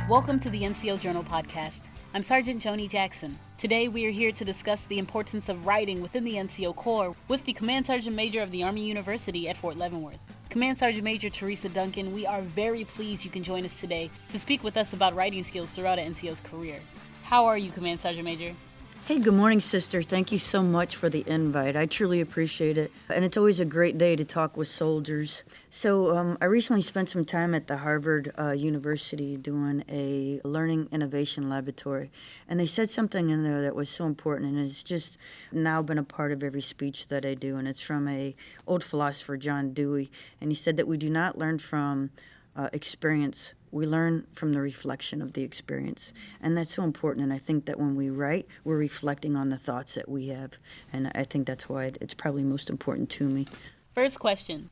Welcome to the NCO Journal podcast. I'm Sergeant Joni Jackson. Today we are here to discuss the importance of writing within the NCO Corps with the Command Sergeant Major of the Army University at Fort Leavenworth. Command Sergeant Major Teresa Duncan, we are very pleased you can join us today to speak with us about writing skills throughout an NCO's career. How are you, Command Sergeant Major? Hey, good morning, sister. Thank you so much for the invite. I truly appreciate it. And it's always a great day to talk with soldiers. So I recently spent some time at the Harvard University doing a learning innovation laboratory. And they said something in there that was so important, and it's just now been a part of every speech that I do. And it's from a old philosopher, John Dewey. And he said that we do not learn from experience. We learn from the reflection of the experience. And that's so important. And I think that when we write, we're reflecting on the thoughts that we have. And I think that's why it's probably most important to me. First question.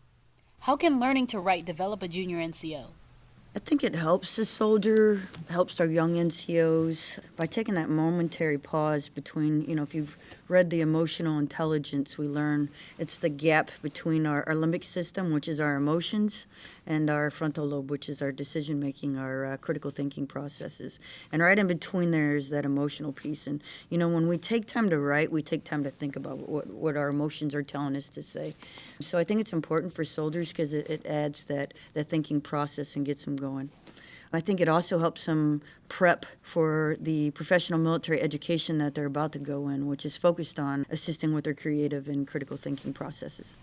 How can learning to write develop a junior NCO? I think it helps the soldier, helps our young NCOs by taking that momentary pause between, if you've read The Emotional Intelligence, we learn it's the gap between our limbic system, which is our emotions, and our frontal lobe, which is our decision-making, our critical thinking processes. And right in between there is that emotional piece. And, when we take time to write, we take time to think about what our emotions are telling us to say. So I think it's important for soldiers because it adds that thinking process and gets them going. I think it also helps them prep for the professional military education that they're about to go in, which is focused on assisting with their creative and critical thinking processes.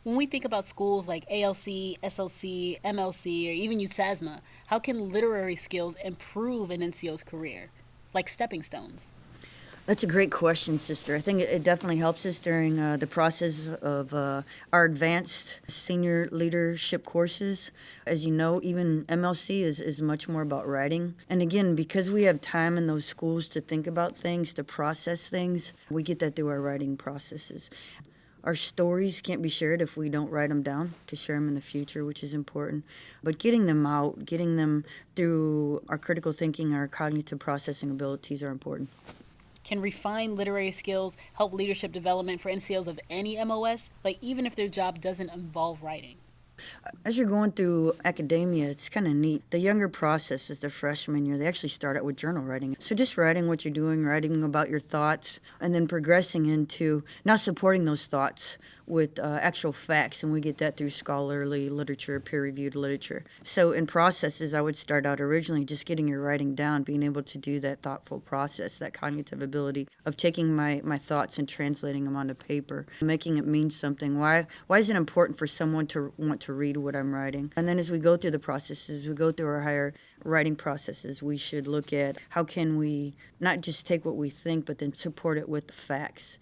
When we think about schools like ALC, SLC, MLC, or even USASMA, how can literary skills improve an NCO's career, like stepping stones? That's a great question, sister. I think it definitely helps us during the process of our advanced senior leadership courses. As you know, even MLC is much more about writing. And again, because we have time in those schools to think about things, to process things, we get that through our writing processes. Our stories can't be shared if we don't write them down to share them in the future, which is important. But getting them out, getting them through our critical thinking, our cognitive processing abilities are important. Can refined literary skills help leadership development for NCOs of any MOS, like even if their job doesn't involve writing? As you're going through academia, it's kind of neat. The younger process is the freshman year. They actually start out with journal writing. So just writing what you're doing, writing about your thoughts, and then progressing into now supporting those thoughts with actual facts, and we get that through scholarly literature, peer-reviewed literature. So in processes, I would start out originally just getting your writing down, being able to do that thoughtful process, that cognitive ability of taking my thoughts and translating them onto paper, making it mean something. Why is it important for someone to want to read what I'm writing? And then as we go through the processes, we go through our higher writing processes, we should look at how can we not just take what we think, but then support it with the facts.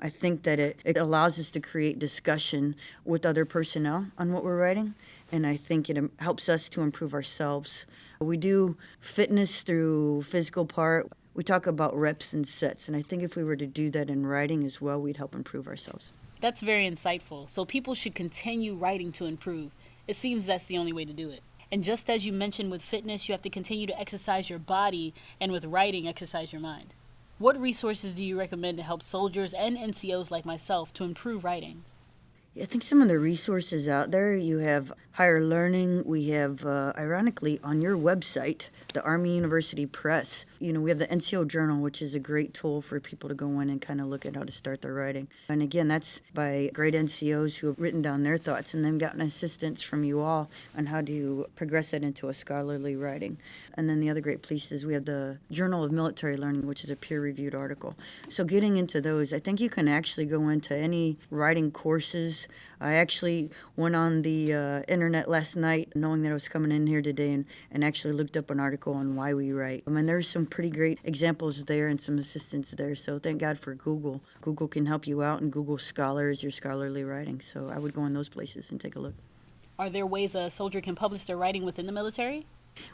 I think that it allows us to create discussion with other personnel on what we're writing, and I think it helps us to improve ourselves. We do fitness through physical part. We talk about reps and sets, and I think if we were to do that in writing as well, we'd help improve ourselves. That's very insightful. So people should continue writing to improve. It seems that's the only way to do it. And just as you mentioned with fitness, you have to continue to exercise your body, and with writing, exercise your mind. What resources do you recommend to help soldiers and NCOs like myself to improve writing? I think some of the resources out there, you have higher learning. We have, ironically, on your website, the Army University Press, we have the NCO Journal, which is a great tool for people to go in and kind of look at how to start their writing. And again, that's by great NCOs who have written down their thoughts and then gotten assistance from you all on how to progress that into a scholarly writing. And then the other great piece is we have the Journal of Military Learning, which is a peer-reviewed article. So getting into those, I think you can actually go into any writing courses. I actually went on the internet last night knowing that I was coming in here today and actually looked up an article on why we write. And there's some pretty great examples there and some assistance there. So thank God for Google. Google can help you out, and Google Scholar is your scholarly writing. So I would go in those places and take a look. Are there ways a soldier can publish their writing within the military?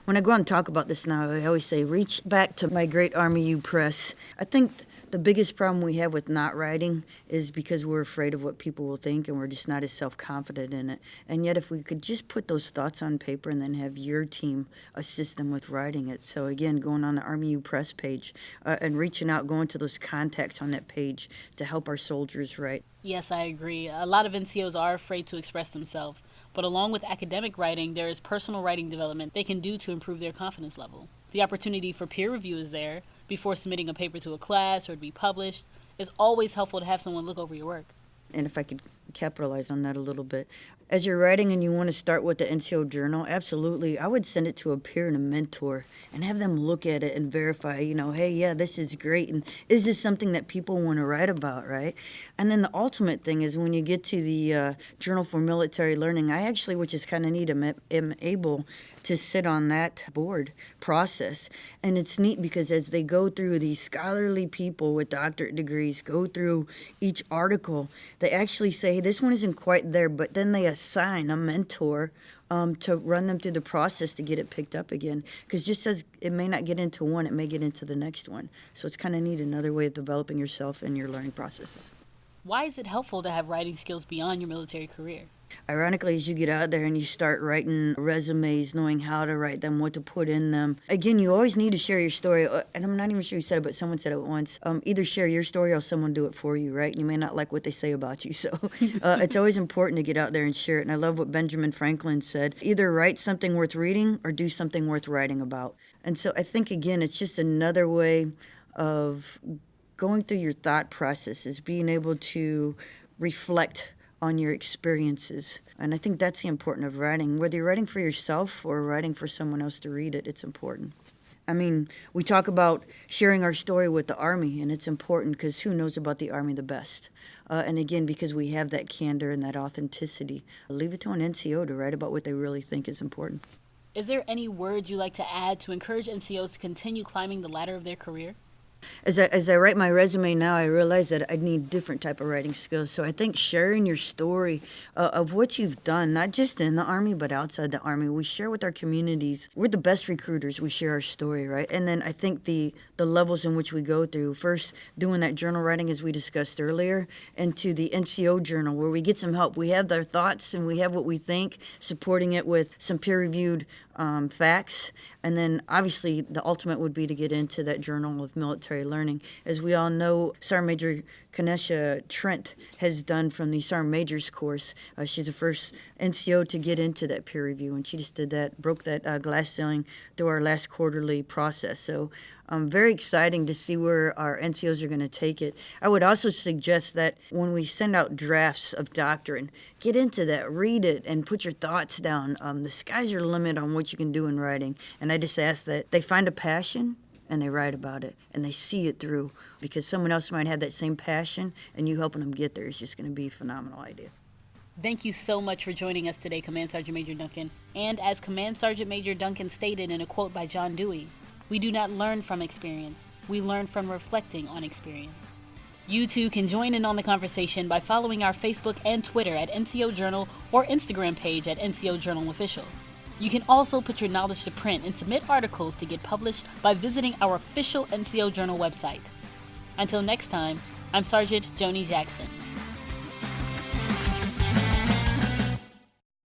When I go out and talk about this now, I always say, reach back to my great Army U Press. I think the biggest problem we have with not writing is because we're afraid of what people will think, and we're just not as self-confident in it. And yet if we could just put those thoughts on paper and then have your team assist them with writing it. So again, going on the Army U Press page and reaching out, going to those contacts on that page to help our soldiers write. Yes, I agree. A lot of NCOs are afraid to express themselves, but along with academic writing, there is personal writing development they can do to improve their confidence level. The opportunity for peer review is there before submitting a paper to a class or to be published. It's always helpful to have someone look over your work. And if I could capitalize on that a little bit, as you're writing and you want to start with the NCO Journal, absolutely, I would send it to a peer and a mentor and have them look at it and verify, hey, yeah, this is great. And is this something that people want to write about, right? And then the ultimate thing is when you get to the Journal for Military Learning, I actually, which is kind of neat, am able to sit on that board process. And it's neat because as they go through, these scholarly people with doctorate degrees go through each article, they actually say, hey, this one isn't quite there, but then they assign a mentor to run them through the process to get it picked up again. Because just as it may not get into one, it may get into the next one. So it's kind of neat, another way of developing yourself and your learning processes. Why is it helpful to have writing skills beyond your military career? Ironically, as you get out there and you start writing resumes, knowing how to write them, what to put in them, again, you always need to share your story. And I'm not even sure who said it, but someone said it once. Either share your story or someone do it for you, right? You may not like what they say about you. So it's always important to get out there and share it. And I love what Benjamin Franklin said. Either write something worth reading or do something worth writing about. And so I think, again, it's just another way of going through your thought processes, being able to reflect on your experiences. And I think that's the importance of writing. Whether you're writing for yourself or writing for someone else to read it, it's important. I mean, we talk about sharing our story with the Army, and it's important because who knows about the Army the best? And again, because we have that candor and that authenticity, leave it to an NCO to write about what they really think is important. Is there any words you'd like to add to encourage NCOs to continue climbing the ladder of their career? As I write my resume now, I realize that I need different type of writing skills. So I think sharing your story of what you've done, not just in the Army, but outside the Army, we share with our communities. We're the best recruiters. We share our story, right? And then I think the levels in which we go through, first doing that journal writing as we discussed earlier, and to the NCO Journal where we get some help. We have their thoughts and we have what we think, supporting it with some peer-reviewed facts. And then obviously the ultimate would be to get into that Journal of Military Learning. As we all know, Sergeant Major Kanesha Trent has done from the Sergeant Major's course. She's the first NCO to get into that peer review, and she just did that, broke that glass ceiling through our last quarterly process. So very exciting to see where our NCOs are going to take it. I would also suggest that when we send out drafts of doctrine, get into that, read it, and put your thoughts down. The sky's your limit on what you can do in writing. And I just ask that they find a passion and they write about it and they see it through, because someone else might have that same passion and you helping them get there is just going to be a phenomenal idea. Thank you so much for joining us today, Command Sergeant Major Duncan. And as Command Sergeant Major Duncan stated in a quote by John Dewey, we do not learn from experience, we learn from reflecting on experience. You too can join in on the conversation by following our Facebook and Twitter at NCO Journal or Instagram page at NCO Journal Official. You can also put your knowledge to print and submit articles to get published by visiting our official NCO Journal website. Until next time, I'm Sergeant Joni Jackson.